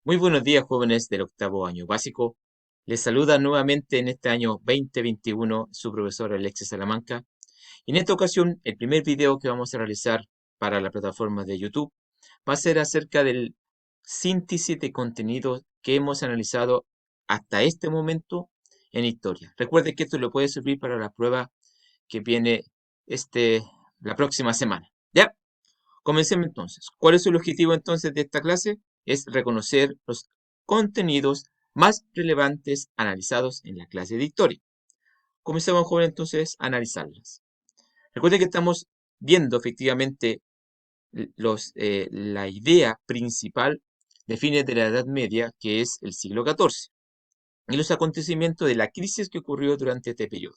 Muy buenos días, jóvenes del octavo año básico. Les saluda nuevamente en este año 2021 su profesor Alexis Salamanca. Y en esta ocasión, el primer video que vamos a realizar para la plataforma de YouTube va a ser acerca del síntesis de contenidos que hemos analizado hasta este momento en historia. Recuerde que esto le puede servir para la prueba que viene la próxima semana. ¿Ya? Comencemos entonces. ¿Cuál es el objetivo entonces de esta clase? Es reconocer los contenidos más relevantes analizados en la clase de historia. Comencemos, joven, entonces a analizarlas. Recuerden que estamos viendo efectivamente la idea principal de fines de la Edad Media, que es el siglo XIV, y los acontecimientos de la crisis que ocurrió durante este periodo.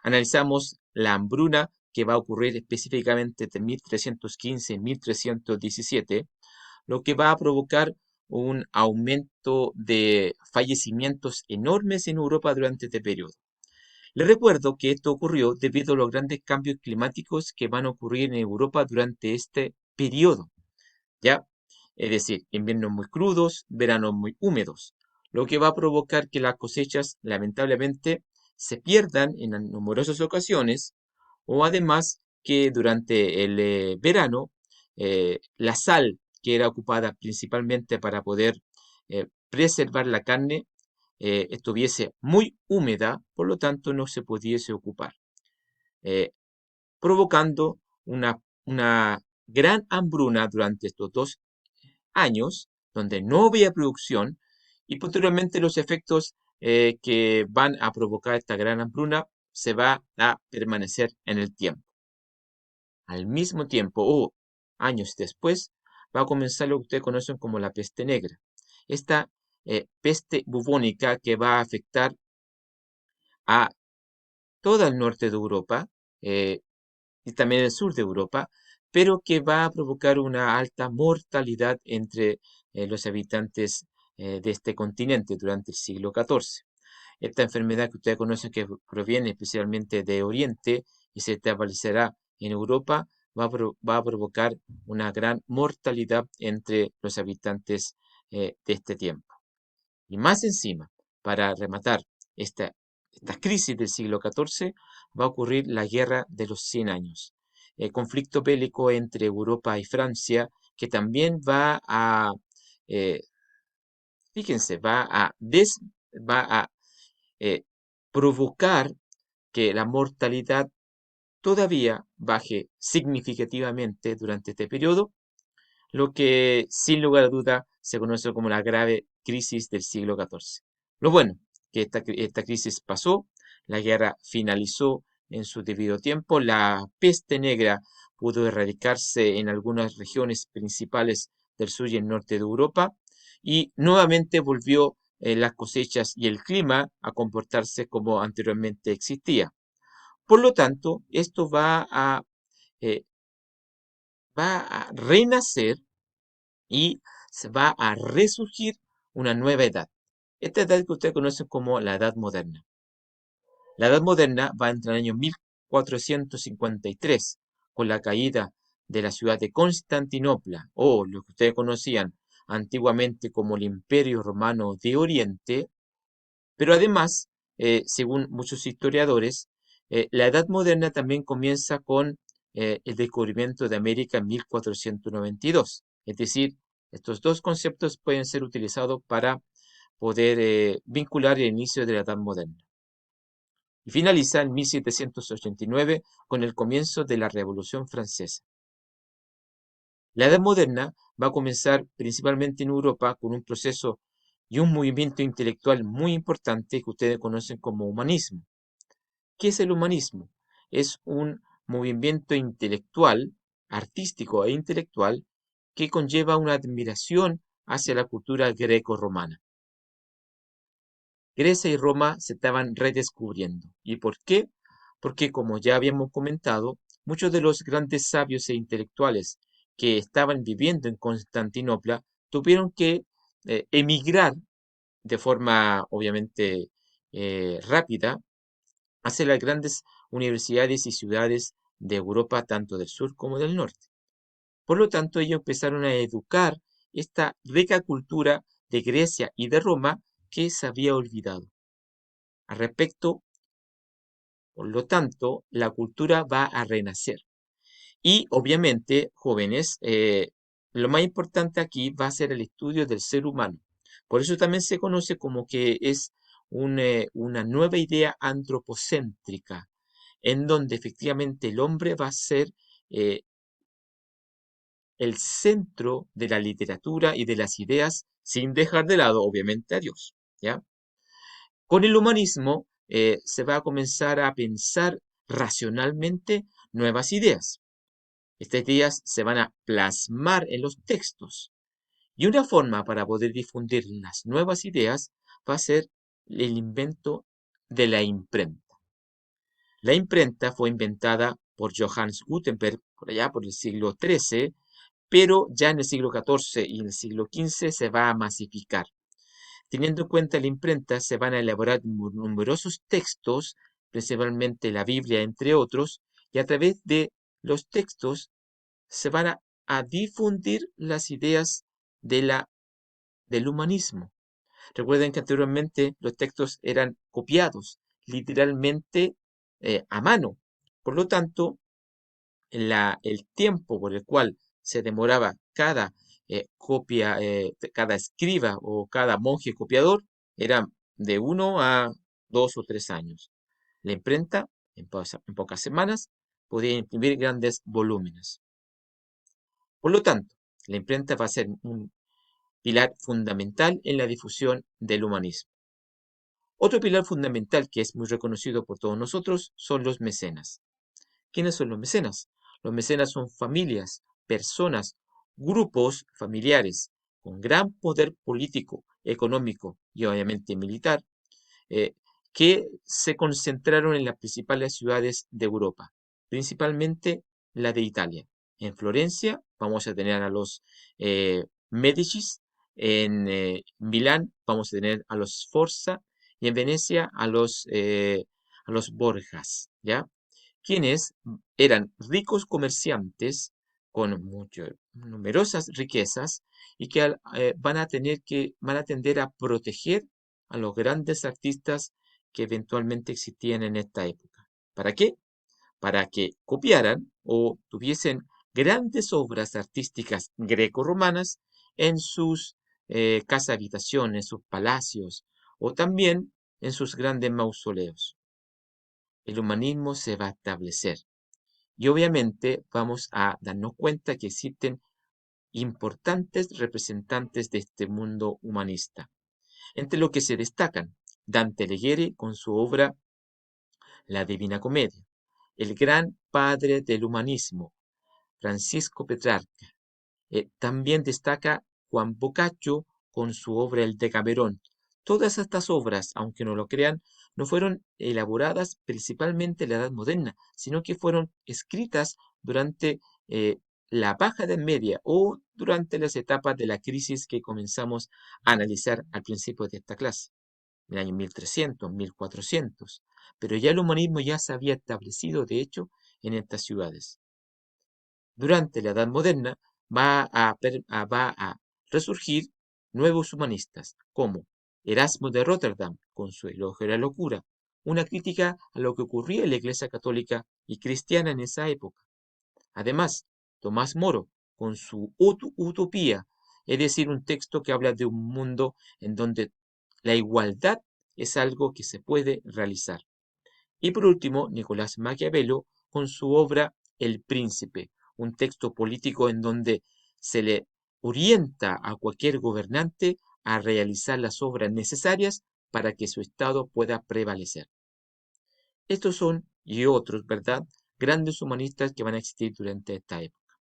Analizamos la hambruna que va a ocurrir específicamente entre 1315 y 1317, lo que va a provocar un aumento de fallecimientos enormes en Europa durante este periodo. Les recuerdo que esto ocurrió debido a los grandes cambios climáticos que van a ocurrir en Europa durante este periodo, ¿ya? Es decir, inviernos muy crudos, veranos muy húmedos, lo que va a provocar que las cosechas lamentablemente se pierdan en numerosas ocasiones, o además que durante el verano la sal que era ocupada principalmente para poder preservar la carne estuviese muy húmeda, por lo tanto no se pudiese ocupar, eh, provocando una gran hambruna durante estos 2 años, donde no había producción, y posteriormente los efectos que van a provocar esta gran hambruna se va a permanecer en el tiempo. Al mismo tiempo, o años después, va a comenzar lo que ustedes conocen como la peste negra. Esta peste bubónica que va a afectar a todo el norte de Europa y también el sur de Europa, pero que va a provocar una alta mortalidad entre los habitantes de este continente durante el siglo XIV. Esta enfermedad que ustedes conocen que proviene especialmente de Oriente y se establecerá en Europa, va a provocar una gran mortalidad entre los habitantes de este tiempo. Y más encima, para rematar esta crisis del siglo XIV, va a ocurrir la Guerra de los 100 años, el conflicto bélico entre Europa y Francia, que también eh, fíjense, va a eh, provocar que la mortalidad todavía baje significativamente durante este periodo, lo que sin lugar a duda se conoce como la grave crisis del siglo XIV. Lo bueno, que esta crisis pasó, la guerra finalizó en su debido tiempo, la peste negra pudo erradicarse en algunas regiones principales del sur y el norte de Europa y nuevamente volvió las cosechas y el clima a comportarse como anteriormente existía. Por lo tanto, esto eh, va a renacer y se va a resurgir una nueva edad. Esta edad que ustedes conocen como la Edad Moderna. La Edad Moderna va entre el año 1453, con la caída de la ciudad de Constantinopla, o lo que ustedes conocían antiguamente como el Imperio Romano de Oriente, pero además, según muchos historiadores, la Edad Moderna también comienza con el descubrimiento de América en 1492. Es decir, estos dos conceptos pueden ser utilizados para poder vincular el inicio de la Edad Moderna. Y finaliza en 1789 con el comienzo de la Revolución Francesa. La Edad Moderna va a comenzar principalmente en Europa con un proceso y un movimiento intelectual muy importante que ustedes conocen como humanismo. ¿Qué es el humanismo? Es un movimiento intelectual, artístico e intelectual, que conlleva una admiración hacia la cultura greco-romana. Grecia y Roma se estaban redescubriendo. ¿Y por qué? Porque, como ya habíamos comentado, muchos de los grandes sabios e intelectuales que estaban viviendo en Constantinopla tuvieron que emigrar de forma, obviamente, rápida hacia las grandes universidades y ciudades de Europa, tanto del sur como del norte. Por lo tanto, ellos empezaron a educar esta rica cultura de Grecia y de Roma que se había olvidado. Al respecto, por lo tanto, la cultura va a renacer. Y obviamente, jóvenes, lo más importante aquí va a ser el estudio del ser humano. Por eso también se conoce como que es una nueva idea antropocéntrica, en donde efectivamente el hombre va a ser eh, el centro de la literatura y de las ideas, sin dejar de lado, obviamente, a Dios. ¿Ya? Con el humanismo se va a comenzar a pensar racionalmente nuevas ideas. Estas ideas se van a plasmar en los textos. Y una forma para poder difundir las nuevas ideas va a ser el invento de la imprenta. La imprenta fue inventada por Johannes Gutenberg por allá por el siglo XIII, pero ya en el siglo XIV y en el siglo XV se va a masificar. Teniendo en cuenta la imprenta, se van a elaborar numerosos textos, principalmente la Biblia, entre otros, y a través de los textos se van a difundir las ideas del humanismo. Recuerden que anteriormente los textos eran copiados literalmente a mano. Por lo tanto, el tiempo por el cual se demoraba cada cada escriba o cada monje copiador era de 1 a 2 o 3 años. La imprenta, en pocas semanas, podía imprimir grandes volúmenes. Por lo tanto, la imprenta va a ser un pilar fundamental en la difusión del humanismo. Otro pilar fundamental que es muy reconocido por todos nosotros son los mecenas. ¿Quiénes son los mecenas? Los mecenas son familias, personas, grupos familiares con gran poder político, económico y obviamente militar, eh, que se concentraron en las principales ciudades de Europa, principalmente la de Italia. En Florencia vamos a tener a los Médicis, en Milán vamos a tener a los Sforza y en Venecia a los Borgias, ¿ya? Quienes eran ricos comerciantes con numerosas riquezas y que van a tender a proteger a los grandes artistas que eventualmente existían en esta época. ¿Para qué? Para que copiaran o tuviesen grandes obras artísticas greco-romanas en sus casas habitaciones, sus palacios o también en sus grandes mausoleos. El humanismo se va a establecer y obviamente vamos a darnos cuenta que existen importantes representantes de este mundo humanista, entre los que se destacan Dante Alighieri con su obra La Divina Comedia, el gran padre del humanismo, Francisco Petrarca. También destaca Juan Boccaccio con su obra El Decamerón. Todas estas obras, aunque no lo crean, no fueron elaboradas principalmente en la Edad Moderna, sino que fueron escritas durante la Baja Edad Media o durante las etapas de la crisis que comenzamos a analizar al principio de esta clase, en el año 1300, 1400. Pero ya el humanismo ya se había establecido, de hecho, en estas ciudades. Durante la Edad Moderna va a resurgir nuevos humanistas, como Erasmo de Rotterdam, con su Elogio de la Locura, una crítica a lo que ocurría en la Iglesia Católica y Cristiana en esa época. Además, Tomás Moro, con su Utopía, es decir, un texto que habla de un mundo en donde la igualdad es algo que se puede realizar. Y por último, Nicolás Maquiavelo con su obra El Príncipe, un texto político en donde se le orienta a cualquier gobernante a realizar las obras necesarias para que su Estado pueda prevalecer. Estos son, y otros, ¿verdad?, grandes humanistas que van a existir durante esta época.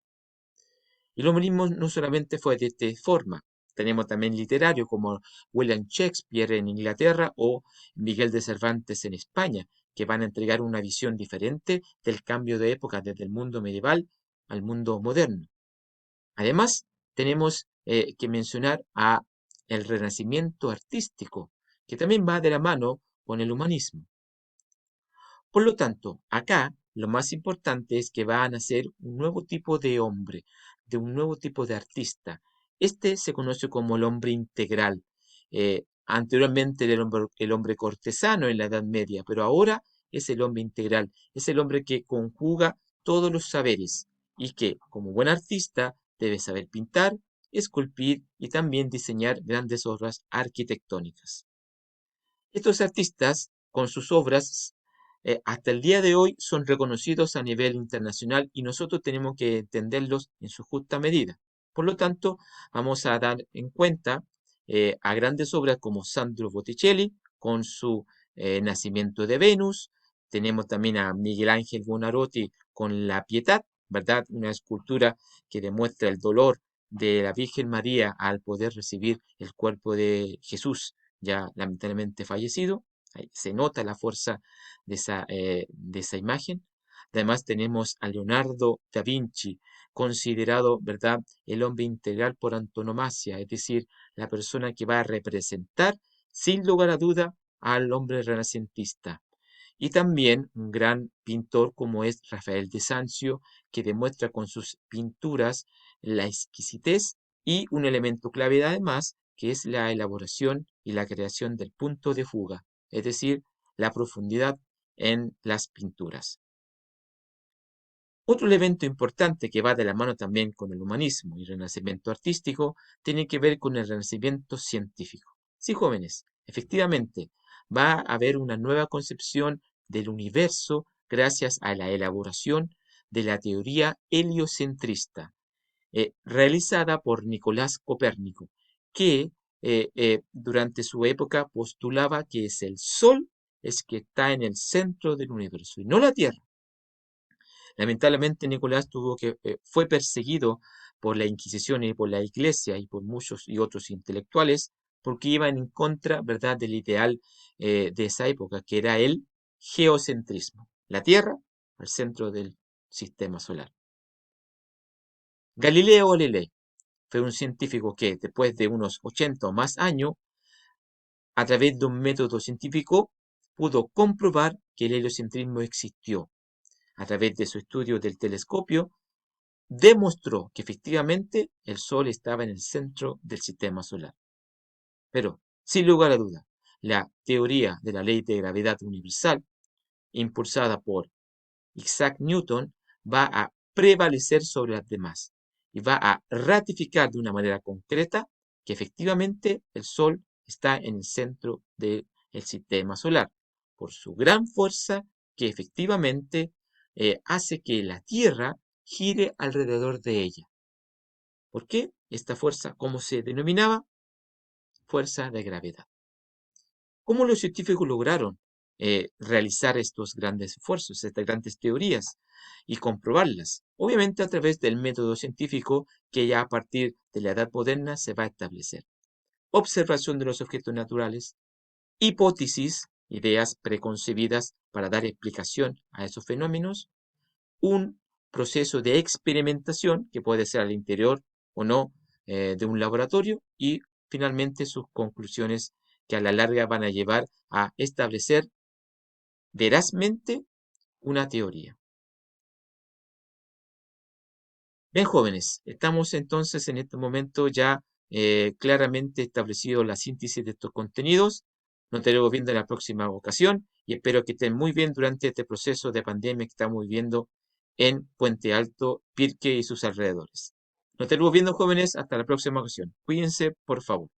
Y el humanismo no solamente fue de esta forma, tenemos también literarios como William Shakespeare en Inglaterra o Miguel de Cervantes en España, que van a entregar una visión diferente del cambio de época desde el mundo medieval al mundo moderno. Además, tenemos que mencionar a el renacimiento artístico, que también va de la mano con el humanismo. Por lo tanto, acá lo más importante es que van a ser un nuevo tipo de hombre, de un nuevo tipo de artista. Este se conoce como el hombre integral. Anteriormente era el hombre cortesano en la Edad Media, pero ahora es el hombre integral. Es el hombre que conjuga todos los saberes y que, como buen artista, debe saber pintar, esculpir y también diseñar grandes obras arquitectónicas. Estos artistas, con sus obras, hasta el día de hoy son reconocidos a nivel internacional y nosotros tenemos que entenderlos en su justa medida. Por lo tanto, vamos a dar en cuenta a grandes obras como Sandro Botticelli con su Nacimiento de Venus. Tenemos también a Miguel Ángel Buonarroti con La Pietà, ¿verdad? Una escultura que demuestra el dolor de la Virgen María al poder recibir el cuerpo de Jesús ya lamentablemente fallecido. Ahí se nota la fuerza de esa imagen. Además tenemos a Leonardo da Vinci, considerado, ¿verdad?, el hombre integral por antonomasia, es decir, la persona que va a representar, sin lugar a duda, al hombre renacentista. Y también un gran pintor como es Rafael de Sanzio, que demuestra con sus pinturas la exquisitez y un elemento clave además, que es la elaboración y la creación del punto de fuga, es decir, la profundidad en las pinturas. Otro elemento importante que va de la mano también con el humanismo y el renacimiento artístico tiene que ver con el renacimiento científico. Sí, jóvenes, efectivamente, va a haber una nueva concepción del universo gracias a la elaboración de la teoría heliocentrista, realizada por Nicolás Copérnico, que durante su época postulaba que es el Sol el que está en el centro del universo y no la Tierra. Lamentablemente Nicolás fue perseguido por la Inquisición y por la Iglesia y por muchos y otros intelectuales porque iban en contra, ¿verdad?, del ideal de esa época, que era el geocentrismo, la Tierra al centro del sistema solar. Galileo Galilei fue un científico que después de unos 80 o más años, a través de un método científico, pudo comprobar que el heliocentrismo existió. A través de su estudio del telescopio, demostró que efectivamente el Sol estaba en el centro del sistema solar. Pero, sin lugar a duda, la teoría de la ley de gravedad universal, impulsada por Isaac Newton, va a prevalecer sobre las demás y va a ratificar de una manera concreta que efectivamente el Sol está en el centro del sistema solar, por su gran fuerza que efectivamente hace que la Tierra gire alrededor de ella. ¿Por qué? Esta fuerza, ¿cómo se denominaba? Fuerza de gravedad. ¿Cómo los científicos lograron realizar estos grandes esfuerzos, estas grandes teorías y comprobarlas? Obviamente a través del método científico que ya a partir de la edad moderna se va a establecer. Observación de los objetos naturales, hipótesis, ideas preconcebidas para dar explicación a esos fenómenos, un proceso de experimentación que puede ser al interior o no de un laboratorio y finalmente sus conclusiones que a la larga van a llevar a establecer verazmente una teoría. Bien, jóvenes, estamos entonces en este momento ya claramente establecido la síntesis de estos contenidos. Nos estaremos viendo en la próxima ocasión y espero que estén muy bien durante este proceso de pandemia que estamos viviendo en Puente Alto, Pirque y sus alrededores. Nos estaremos viendo, jóvenes, hasta la próxima ocasión. Cuídense, por favor.